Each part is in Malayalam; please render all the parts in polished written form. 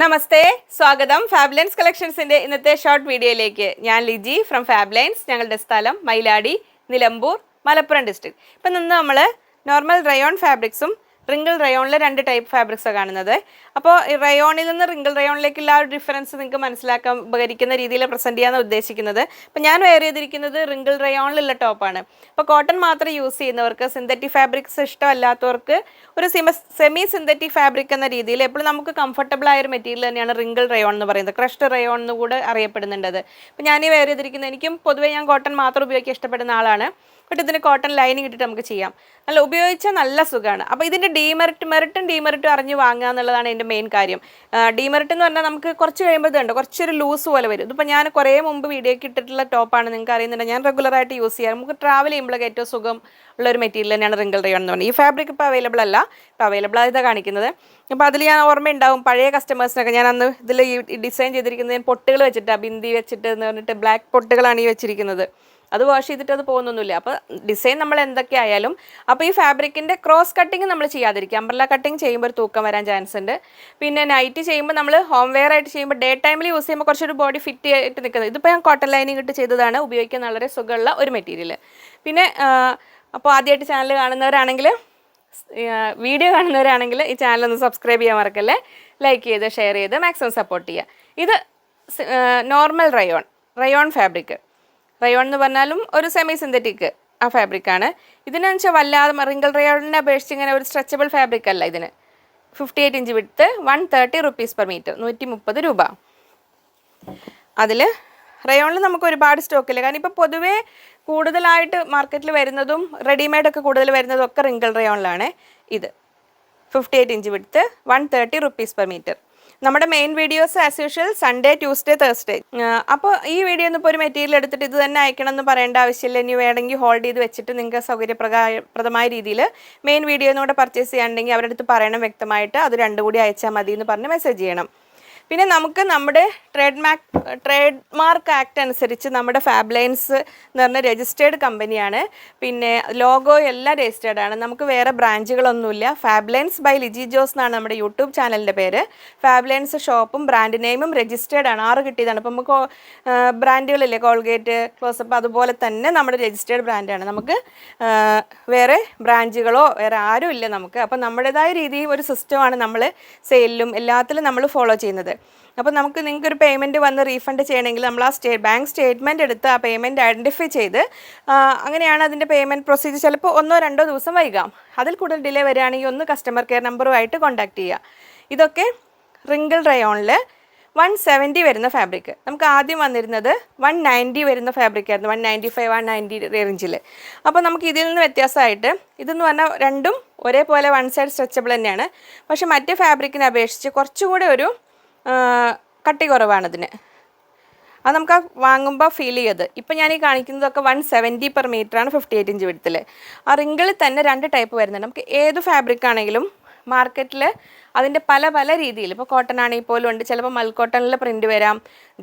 നമസ്തേ, സ്വാഗതം ഫാബ്ലൈൻസ് കളക്ഷൻസിന്റെ ഇന്നത്തെ ഷോർട്ട് വീഡിയോയിലേക്ക്. ഞാൻ ലിജി ഫ്രം ഫാബ്ലൈൻസ്. ഞങ്ങളുടെ സ്ഥലം മൈലാടി, നിലമ്പൂർ, മലപ്പുറം ഡിസ്ട്രിക്ട്. ഇപ്പം നിന്ന് നമ്മൾ നോർമൽ റയോൺ ഫാബ്രിക്സും റിങ്കിൾ റയോണിലെ രണ്ട് ടൈപ്പ് ഫാബ്രിക്സാണ് കാണുന്നത്. അപ്പോൾ ഈ റയോണിൽ നിന്ന് റിങ്കിൾ റയോണിലേക്കുള്ള ആ ഒരു ഡിഫറൻസ് നിങ്ങൾക്ക് മനസ്സിലാക്കാൻ ഉപകരിക്കുന്ന രീതിയിൽ പ്രസൻറ്റ് ചെയ്യാനാണ് ഉദ്ദേശിക്കുന്നത്. അപ്പോൾ ഞാൻ വെയർ ചെയ്തിരിക്കുന്നത് റിങ്കിൾ റയോണിലുള്ള ടോപ്പാണ്. അപ്പോൾ കോട്ടൺ മാത്രം യൂസ് ചെയ്യുന്നവർക്ക്, സിന്തറ്റിക് ഫാബ്രിക്സ് ഇഷ്ടമല്ലാത്തവർക്ക് ഒരു സെമി സിന്തറ്റിക് ഫാബ്രിക് എന്ന രീതിയിൽ എപ്പോഴും നമുക്ക് കംഫർട്ടബിൾ ആയ ഒരു മെറ്റീരിയൽ തന്നെയാണ് റിങ്കിൾ റയോൺ എന്ന് പറയുന്നത്. ക്രഷ്ഡ് റയോൺ എന്ന് കൂടെ അറിയപ്പെടുന്നുണ്ട്. അപ്പോൾ ഞാൻ ഈ വെയർ ചെയ്തിരിക്കുന്നത്, എനിക്കും പൊതുവേ ഞാൻ കോട്ടൺ മാത്രം ഉപയോഗിക്കാൻ ഇഷ്ടപ്പെടുന്ന ആളാണ്. ബട്ട് ഇതിന് കോട്ടൺ ലൈനിങ് ഇട്ടിട്ട് നമുക്ക് ചെയ്യാം. നല്ല ഉപയോഗിച്ചാൽ നല്ല സുഖമാണ്. അപ്പോൾ ഇതിൻ്റെ മെറിറ്റും ഡീമെറിറ്റും അറിഞ്ഞ് വാങ്ങുക എന്നുള്ളതാണ് എൻ്റെ മെയിൻ കാര്യം. ഡീമെറിറ്റ് എന്ന് പറഞ്ഞാൽ നമുക്ക് കുറച്ച് കഴിയുമ്പോൾ ഇതുണ്ട്, കുറച്ചൊരു ലൂസ് പോലെ വരും. ഇതിപ്പോൾ ഞാൻ കുറേ മുമ്പ് വീഡിയോയ്ക്ക് ഇട്ടിട്ടുള്ള ടോപ്പാണ്, നിങ്ങൾക്ക് അറിയുന്നുണ്ട്. ഞാൻ റെഗുലറായിട്ട് യൂസ് ചെയ്യാം. നമുക്ക് ട്രാവൽ ചെയ്യുമ്പോഴൊക്കെ ഏറ്റവും സുഖം ഉള്ളൊരു മെറ്റീരിയൽ തന്നെയാണ് റിങ്കിൾ റയോൺ എന്ന് പറയുന്നത്. ഈ ഫാബ്രിക് ഇപ്പോൾ അവൈലബിൾ അല്ല, ഇപ്പോൾ അവൈലബിൾ ആയതാണ് കാണിക്കുന്നത്. അപ്പോൾ അതിൽ ഞാൻ ഓർമ്മയുണ്ടാവും പഴയ കസ്റ്റമേഴ്സിനൊക്കെ. ഞാൻ അന്ന് ഇതിൽ ഈ ഡിസൈൻ ചെയ്തിരിക്കുന്നത് ഞാൻ പൊട്ടുകൾ വെച്ചിട്ടാണ്, ബിന്ദി വെച്ചിട്ട് എന്ന് പറഞ്ഞിട്ട് ബ്ലാക്ക് പൊട്ടുകളാണ് ഈ വെച്ചിരിക്കുന്നത്. അത് വാഷ് ചെയ്തിട്ട് അത് പോകുന്നൊന്നുമില്ല. അപ്പോൾ ഡിസൈൻ നമ്മൾ എന്തൊക്കെ ആയാലും, അപ്പോൾ ഈ ഫാബ്രിക്കിൻ്റെ ക്രോസ് കട്ടിങ് നമ്മൾ ചെയ്യാതിരിക്കുക. അംബ്രല്ല കട്ടിങ് ചെയ്യുമ്പോൾ ഒരു തൂക്കം വരാൻ ചാൻസ് ഉണ്ട്. പിന്നെ നൈറ്റ് ചെയ്യുമ്പോൾ നമ്മൾ ഹോം വെയർ ആയിട്ട് ചെയ്യുമ്പോൾ ഡേ ടൈമിൽ യൂസ് ചെയ്യുമ്പോൾ കുറച്ചൊരു ബോഡി ഫിറ്റ് ആയിട്ട് നിൽക്കുന്നത്. ഇതിപ്പോൾ ഞാൻ കോട്ടൺ ലൈനിങ് ഇട്ട് ചെയ്തതാണ്, ഉപയോഗിക്കാൻ വളരെ സുഖമുള്ള ഒരു മെറ്റീരിയൽ. പിന്നെ അപ്പോൾ ആദ്യമായിട്ട് ചാനൽ കാണുന്നവരാണെങ്കിൽ, വീഡിയോ കാണുന്നവരാണെങ്കിൽ ഈ ചാനലൊന്ന് സബ്സ്ക്രൈബ് ചെയ്യാൻ മറക്കല്ലേ. ലൈക്ക് ചെയ്ത് ഷെയർ ചെയ്ത് മാക്സിമം സപ്പോർട്ട് ചെയ്യുക. ഇത് നോർമൽ റയോൺ ഫാബ്രിക്. റയോൺ എന്ന് പറഞ്ഞാലും ഒരു സെമി സിന്തറ്റിക് ആ ഫാബ്രിക്കാണ്. ഇതിനെന്ന് വെച്ചാൽ വല്ലാതെ റിങ്കിൾ റയോണിനെ അപേക്ഷിച്ച് ഇങ്ങനെ ഒരു സ്ട്രെച്ചബിൾ ഫാബ്രിക് അല്ല. ഇതിന് 58 inch width, 130 rupees per metre, 130 രൂപ. അതിൽ റയോണിൽ നമുക്ക് ഒരുപാട് സ്റ്റോക്കില്ല. കാരണം ഇപ്പോൾ പൊതുവേ കൂടുതലായിട്ട് മാർക്കറ്റിൽ വരുന്നതും റെഡിമെയ്ഡൊക്കെ കൂടുതൽ വരുന്നതും ഒക്കെ റിങ്കിൾ റയോണിലാണ്. ഇത് 58 inch width, 130 rupees per metre. നമ്മുടെ main videos as usual Sunday, Tuesday, Thursday. അപ്പോൾ ഈ വീഡിയോ ഒന്നും ഇപ്പോൾ ഒരു മെറ്റീരിയൽ എടുത്തിട്ട് ഇത് തന്നെ അയക്കണം എന്ന് പറയേണ്ട ആവശ്യമില്ല. ഇനി വേണമെങ്കിൽ ഹോൾഡ് ചെയ്ത് വെച്ചിട്ട് നിങ്ങൾക്ക് സൗകര്യപ്രദമായ രീതിയിൽ മെയിൻ വീഡിയോ ഒന്നുകൂടെ പർച്ചേസ് ചെയ്യാനുണ്ടെങ്കിൽ അവരുടെ അടുത്ത് പറയണം വ്യക്തമായിട്ട്. അത് രണ്ടും കൂടി അയച്ചാൽ മതി എന്ന് പറഞ്ഞ് മെസ്സേജ് ചെയ്യണം. പിന്നെ നമുക്ക് നമ്മുടെ ട്രേഡ് മാർക്ക് ആക്ട് അനുസരിച്ച് നമ്മുടെ ഫാബ്ലൈൻസ് എന്ന് പറഞ്ഞ രജിസ്റ്റേർഡ് കമ്പനിയാണ്. പിന്നെ ലോഗോ എല്ലാം രജിസ്റ്റേർഡ് ആണ്. നമുക്ക് വേറെ ബ്രാഞ്ചുകളൊന്നുമില്ല. ഫാബ്ലൈൻസ് ബൈ ലിജി ജോസ് എന്നാണ് നമ്മുടെ യൂട്യൂബ് ചാനലിൻ്റെ പേര്. ഫാബ്ലൈൻസ് ഷോപ്പും ബ്രാൻഡ് നെയിമും രജിസ്റ്റേർഡ് ആണ്. 6 കിട്ടിയതാണ്. അപ്പോൾ നമുക്ക് ബ്രാൻഡുകളില്ലേ, കോൾഗേറ്റ്, ക്ലോസപ്പ്, അതുപോലെ തന്നെ നമ്മുടെ രജിസ്റ്റേർഡ് ബ്രാൻഡാണ്. നമുക്ക് വേറെ ബ്രാഞ്ചുകളോ വേറെ ആരും ഇല്ല നമുക്ക്. അപ്പോൾ നമ്മുടേതായ രീതിയിൽ ഒരു സിസ്റ്റമാണ് നമ്മൾ സെയിലിലും എല്ലാത്തിലും നമ്മൾ ഫോളോ ചെയ്യുന്നത്. അപ്പോൾ നിങ്ങൾക്കൊരു പേയ്മെൻറ്റ് വന്ന് റീഫണ്ട് ചെയ്യണമെങ്കിൽ നമ്മൾ ആ ബാങ്ക് സ്റ്റേറ്റ്മെൻറ്റ് എടുത്ത് ആ പേയ്മെൻറ്റ് ഐഡൻറ്റിഫൈ ചെയ്ത് അങ്ങനെയാണ് അതിൻ്റെ പേയ്മെൻറ്റ് പ്രൊസീജിയർ. ചിലപ്പോൾ 1-2 ദിവസം വൈകാം. അതിൽ കൂടുതൽ ഡിലേ വരികയാണെങ്കിൽ ഒന്ന് കസ്റ്റമർ കെയർ നമ്പറുമായിട്ട് കോൺടാക്ട് ചെയ്യുക. ഇതൊക്കെ റിങ്കിൾ റയോണിൽ 170 വരുന്ന ഫാബ്രിക്. നമുക്ക് ആദ്യം വന്നിരുന്നത് 190 വരുന്ന ഫാബ്രിക് ആയിരുന്നു, 195, 190 റേഞ്ചിൽ. അപ്പോൾ നമുക്ക് ഇതിൽ നിന്ന് വ്യത്യാസമായിട്ട് ഇതെന്ന് പറഞ്ഞാൽ രണ്ടും ഒരേപോലെ വൺ സൈഡ് സ്ട്രെച്ചബിൾ തന്നെയാണ്. പക്ഷേ മറ്റേ ഫാബ്രിക്കിനെ അപേക്ഷിച്ച് കുറച്ചുകൂടെ ഒരു കട്ടി കുറവാണിതിന്. അത് നമുക്ക് വാങ്ങുമ്പോൾ ഫീൽ ചെയ്യത്. ഇപ്പം ഞാൻ ഈ കാണിക്കുന്നതൊക്കെ 170 പെർ മീറ്ററാണ്, 58 ഇഞ്ച് വിഡ്ത്തിൽ. ആ റിങ്കിളിൽ തന്നെ 2 ടൈപ്പ് വരുന്നുണ്ട്. നമുക്ക് ഏത് ഫാബ്രിക് ആണെങ്കിലും മാർക്കറ്റിൽ അതിൻ്റെ പല രീതിയിൽ, ഇപ്പോൾ കോട്ടൺ ആണെങ്കിൽ പോലും ഉണ്ട്. ചിലപ്പോൾ മൽ കോട്ടണിൽ പ്രിൻറ്റ് വരാം,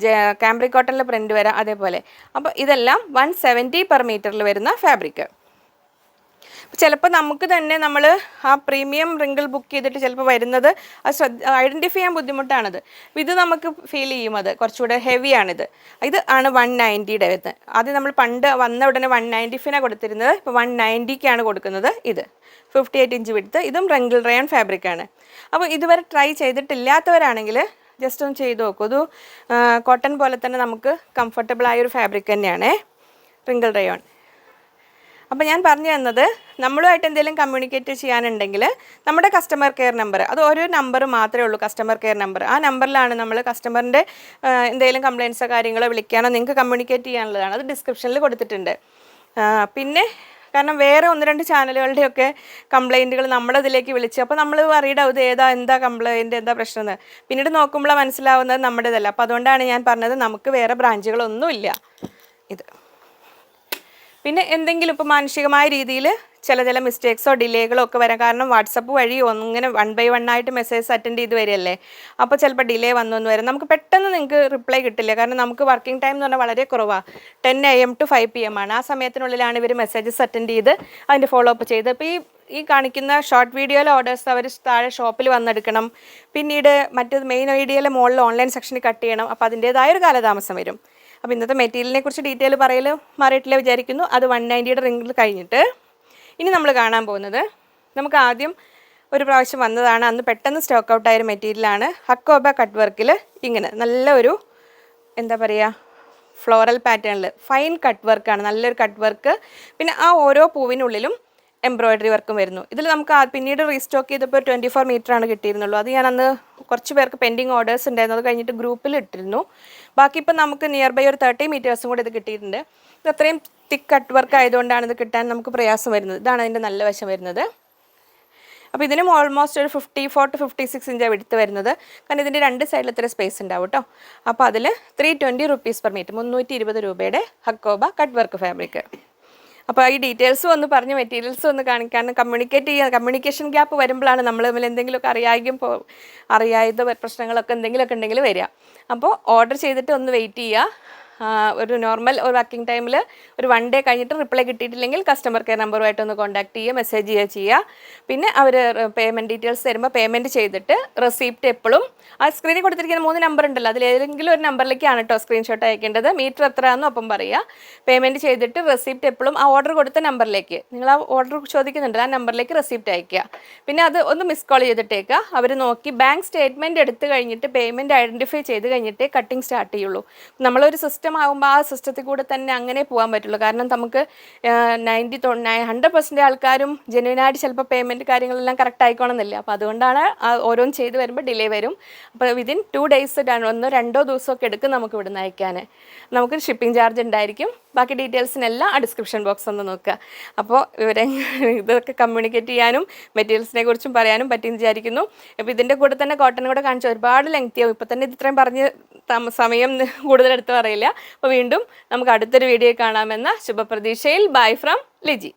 കാംബ്രിക് കോട്ടണിൽ പ്രിൻറ്റ് വരാം, അതേപോലെ. അപ്പോൾ ഇതെല്ലാം 170 പെർ മീറ്ററിൽ വരുന്ന ഫാബ്രിക്. ചിലപ്പോൾ നമുക്ക് തന്നെ നമ്മൾ ആ പ്രീമിയം റിങ്കിൾ ബുക്ക് ചെയ്തിട്ട് ചിലപ്പോൾ വരുന്നത് അത് ഐഡൻറ്റിഫൈ ചെയ്യാൻ ബുദ്ധിമുട്ടാണത്. ഇത് നമുക്ക് ഫീൽ ചെയ്യും, അത് കുറച്ചുകൂടെ ഹെവിയാണിത്. ഇത് ആണ് 190യുടെ വരുന്നത്. ആദ്യം നമ്മൾ പണ്ട് വന്ന ഉടനെ 195 കൊടുത്തിരുന്നത്, ഇപ്പോൾ 190ക്കാണ് കൊടുക്കുന്നത്. ഇത് 58 ഇഞ്ച് വിഡ്ത്ത്, ഇതും റിങ്കിൾ റയോൺ ഫാബ്രിക്കാണ്. അപ്പോൾ ഇതുവരെ ട്രൈ ചെയ്തിട്ടില്ലാത്തവരാണെങ്കിൽ ജസ്റ്റ് ഒന്ന് ചെയ്ത് നോക്കൂ. ഇത് കോട്ടൺ പോലെ തന്നെ നമുക്ക് കംഫർട്ടബിളായൊരു ഫാബ്രിക് തന്നെയാണ് റിങ്കിൾ റയോൺ. അപ്പോൾ ഞാൻ പറഞ്ഞു തന്നത്, നമ്മളുമായിട്ട് എന്തെങ്കിലും കമ്മ്യൂണിക്കേറ്റ് ചെയ്യാനുണ്ടെങ്കിൽ നമ്മുടെ കസ്റ്റമർ കെയർ നമ്പർ, അത് ഓരോ നമ്പർ മാത്രമേ ഉള്ളൂ, കസ്റ്റമർ കെയർ നമ്പർ. ആ നമ്പറിലാണ് നമ്മൾ കസ്റ്റമറിൻ്റെ എന്തെങ്കിലും കംപ്ലയിൻസോ കാര്യങ്ങളോ വിളിക്കാനോ നിങ്ങൾക്ക് കമ്മ്യൂണിക്കേറ്റ് ചെയ്യാനുള്ളതാണ്. അത് ഡിസ്ക്രിപ്ഷനിൽ കൊടുത്തിട്ടുണ്ട്. പിന്നെ കാരണം വേറെ 1-2 ചാനലുകളുടെയൊക്കെ കംപ്ലയിൻറ്റുകൾ നമ്മളതിലേക്ക് വിളിച്ച്, അപ്പോൾ നമ്മൾ അറിയിടാവും ഇത് എന്താ കംപ്ലയിൻറ്റ്, എന്താ പ്രശ്നം എന്ന്. പിന്നീട് നോക്കുമ്പോഴാണ് മനസ്സിലാവുന്നത് നമ്മുടേതല്ല. അപ്പോൾ അതുകൊണ്ടാണ് ഞാൻ പറഞ്ഞത് നമുക്ക് വേറെ ബ്രാഞ്ചുകളൊന്നുമില്ല. ഇത് പിന്നെ എന്തെങ്കിലും ഇപ്പോൾ മാനുഷികമായ രീതിയിൽ ചില മിസ്റ്റേക്സോ ഡിലേകളോ ഒക്കെ വരാം. കാരണം വാട്സപ്പ് വഴി ഇങ്ങനെ 1 by 1 ആയിട്ട് മെസ്സേജ് അറ്റൻഡ് ചെയ്ത് വരികയല്ലേ. അപ്പോൾ ചിലപ്പോൾ ഡിലേ വന്നു വരാം. നമുക്ക് പെട്ടെന്ന് നിങ്ങൾക്ക് റിപ്ലൈ കിട്ടില്ല. കാരണം നമുക്ക് വർക്കിംഗ് ടൈം എന്ന് പറഞ്ഞാൽ വളരെ കുറവാണ്. 10 AM to 5 PM ആണ്. ആ സമയത്തിനുള്ളിലാണ് ഇവർ മെസ്സേജസ് അറ്റൻഡ് ചെയ്ത് അതിൻ്റെ ഫോളോ അപ്പ് ചെയ്ത്. അപ്പോൾ ഈ ഈ കാണിക്കുന്ന ഷോർട്ട് വീഡിയോയിലെ ഓർഡേഴ്സ് അവർ താഴെ ഷോപ്പിൽ വന്നെടുക്കണം. പിന്നീട് മറ്റേത് മെയിൻ വീഡിയോയിലെ മുകളിൽ ഓൺലൈൻ സെക്ഷനിൽ കട്ട് ചെയ്യണം. അപ്പോൾ അതിൻ്റേതായ ഒരു കാലതാമസം വരും. അപ്പോൾ ഇന്നത്തെ മെറ്റീരിയലിനെ കുറിച്ച് ഡീറ്റെയിൽ പറയൽ മാറിയിട്ടില്ല വിചാരിക്കുന്നു. അത് 190യുടെ റിംഗിൽ കഴിഞ്ഞിട്ട് ഇനി നമ്മൾ കാണാൻ പോകുന്നത്, നമുക്ക് ആദ്യം ഒരു പ്രാവശ്യം വന്നതാണ്, അന്ന് പെട്ടെന്ന് സ്റ്റോക്ക് ഔട്ടായൊരു മെറ്റീരിയലാണ്. ഹക്കോബ കട്ട് വർക്കിൽ ഇങ്ങനെ നല്ല ഒരു എന്താ പറയുക, ഫ്ലോറൽ പാറ്റേണിൽ ഫൈൻ കട്ട് വർക്കാണ്, നല്ലൊരു കട്ട് വർക്ക്. പിന്നെ ആ ഓരോ പൂവിനുള്ളിലും എംബ്രോയിഡറി വർക്കും വരുന്നു. ഇതിൽ നമുക്ക് പിന്നീട് റീസ്റ്റോക്ക് ചെയ്തപ്പോൾ 24 മീറ്ററാണ് കിട്ടിയിരുന്നുള്ളൂ. അത് ഞാൻ അന്ന് കുറച്ച് പേർക്ക് പെൻഡിങ് ഓർഡേഴ്സ് ഉണ്ടായിരുന്നു, അത് കഴിഞ്ഞിട്ട് ഗ്രൂപ്പിൽ ഇട്ടിരുന്നു. ബാക്കി ഇപ്പം നമുക്ക് നിയർ ബൈ ഒരു 30 മീറ്റേഴ്സും കൂടെ ഇത് കിട്ടിയിട്ടുണ്ട്. ഇത് അത്രയും തിക്ക് കട്ട് വർക്ക് ആയതുകൊണ്ടാണ് ഇത് കിട്ടാൻ നമുക്ക് പ്രയാസം വരുന്നത്. ഇതാണ് അതിൻ്റെ നല്ല വശം വരുന്നത്. അപ്പോൾ ഇതിനും ഓൾമോസ്റ്റ് ഒരു 54 to 56 ഇഞ്ചാണ് എടുത്ത് വരുന്നത്. കാരണം ഇതിൻ്റെ രണ്ട് സൈഡിൽ ഇത്ര സ്പേസ് ഉണ്ടാവും കേട്ടോ. അപ്പോൾ അതിൽ 320 റുപ്പീസ് പെർ മീറ്റർ, 320 രൂപയുടെ ഹക്കോബ കട്ട് വർക്ക് ഫാബ്രിക്. അപ്പോൾ ഈ ഡീറ്റെയിൽസും ഒന്ന് പറഞ്ഞ് മെറ്റീരിയൽസും ഒന്ന് കാണിക്കാൻ, കമ്മ്യൂണിക്കേഷൻ ഗ്യാപ്പ് വരുമ്പോഴാണ് നമ്മൾ തമ്മിൽ എന്തെങ്കിലുമൊക്കെ അറിയാത്ത പ്രശ്നങ്ങളൊക്കെ എന്തെങ്കിലുമൊക്കെ ഉണ്ടെങ്കിൽ വരിക. അപ്പോൾ ഓർഡർ ചെയ്തിട്ട് ഒന്ന് വെയിറ്റ് ചെയ്യുക. ഒരു നോർമൽ ഒരു വർക്കിംഗ് ടൈമിൽ ഒരു 1 ഡേ കഴിഞ്ഞിട്ട് റിപ്ലൈ കിട്ടിയിട്ടില്ലെങ്കിൽ കസ്റ്റമർ കെയർ നമ്പറുമായിട്ട് ഒന്ന് കോൺടാക്ട് ചെയ്യുക, മെസ്സേജ് ചെയ്യുക. പിന്നെ അവർ പേയ്മെൻറ്റ് ഡീറ്റെയിൽസ് തരുമ്പോൾ പേയ്മെൻറ്റ് ചെയ്തിട്ട് റെസിപ്റ്റ് എപ്പോഴും ആ സ്ക്രീനിൽ കൊടുത്തിരിക്കുന്ന 3 നമ്പർ ഉണ്ടല്ലോ, അതിലേതെങ്കിലും ഒരു നമ്പറിലേക്കാണ് കേട്ടോ സ്ക്രീൻഷോട്ട് അയക്കേണ്ടത്. മീറ്റർ എത്രയാണെന്നും അപ്പം പറയുക. പേയ്മെൻറ്റ് ചെയ്തിട്ട് റെസിപ്റ്റ് എപ്പോഴും ആ ഓർഡർ കൊടുത്ത നമ്പറിലേക്ക്, നിങ്ങൾ ആ ഓർഡർ ചോദിക്കുന്നുണ്ട്, ആ നമ്പറിലേക്ക് റെസിപ്റ്റ് അയക്കുക. പിന്നെ അത് ഒന്ന് മിസ് കോൾ ചെയ്തിട്ടേക്കുക. അവർ നോക്കി ബാങ്ക് സ്റ്റേറ്റ്മെൻറ്റ് എടുത്ത് കഴിഞ്ഞിട്ട് പേയ്മെൻറ്റ് ഐഡൻറ്റിഫൈ ചെയ്ത് കഴിഞ്ഞിട്ടേ കട്ടിങ് സ്റ്റാർട്ട് ചെയ്യുള്ളൂ. നമ്മളൊരു സിസ്റ്റം ആകുമ്പോൾ ആ സിസ്റ്റത്തിൽ കൂടെ തന്നെ അങ്ങനെ പോകാൻ പറ്റുള്ളൂ. കാരണം നമുക്ക് 100% ആൾക്കാരും ജെന്യുവനായിട്ട് ചിലപ്പോൾ പേയ്മെൻറ്റ് കാര്യങ്ങളെല്ലാം കറക്റ്റ് ആയിക്കോണമെന്നില്ല. അപ്പോൾ അതുകൊണ്ടാണ് ഓരോന്ന് ചെയ്ത് വരുമ്പോൾ ഡിലേ വരും. അപ്പോൾ വിതിൻ 2 days 1-2 ദിവസമൊക്കെ എടുക്കും നമുക്ക് ഇവിടുന്ന് അയക്കാൻ. നമുക്ക് ഷിപ്പിംഗ് ചാർജ് ഉണ്ടായിരിക്കും. ബാക്കി ഡീറ്റെയിൽസിനെല്ലാം ആ ഡിസ്ക്രിപ്ഷൻ ബോക്സ് ഒന്ന് നോക്കുക. അപ്പോൾ ഇതൊക്കെ കമ്മ്യൂണിക്കേറ്റ് ചെയ്യാനും മെറ്റീരിയൽസിനെ കുറിച്ചും പറയാനും പറ്റിയെന്ന് വിചാരിക്കുന്നു. അപ്പോൾ ഇതിൻ്റെ കൂടെ തന്നെ കോട്ടൺ കൂടെ കാണിച്ച് ഒരുപാട് ലെങ്തിയാവും. ഇപ്പോൾ തന്നെ ഇത് ഇത്രയും പറഞ്ഞ് സമയം കൂടുതലെടുത്ത് പറയില്ല. അപ്പോൾ വീണ്ടും നമുക്ക് അടുത്തൊരു വീഡിയോ കാണാമെന്ന ശുഭപ്രതീക്ഷയിൽ. Bye from Liji.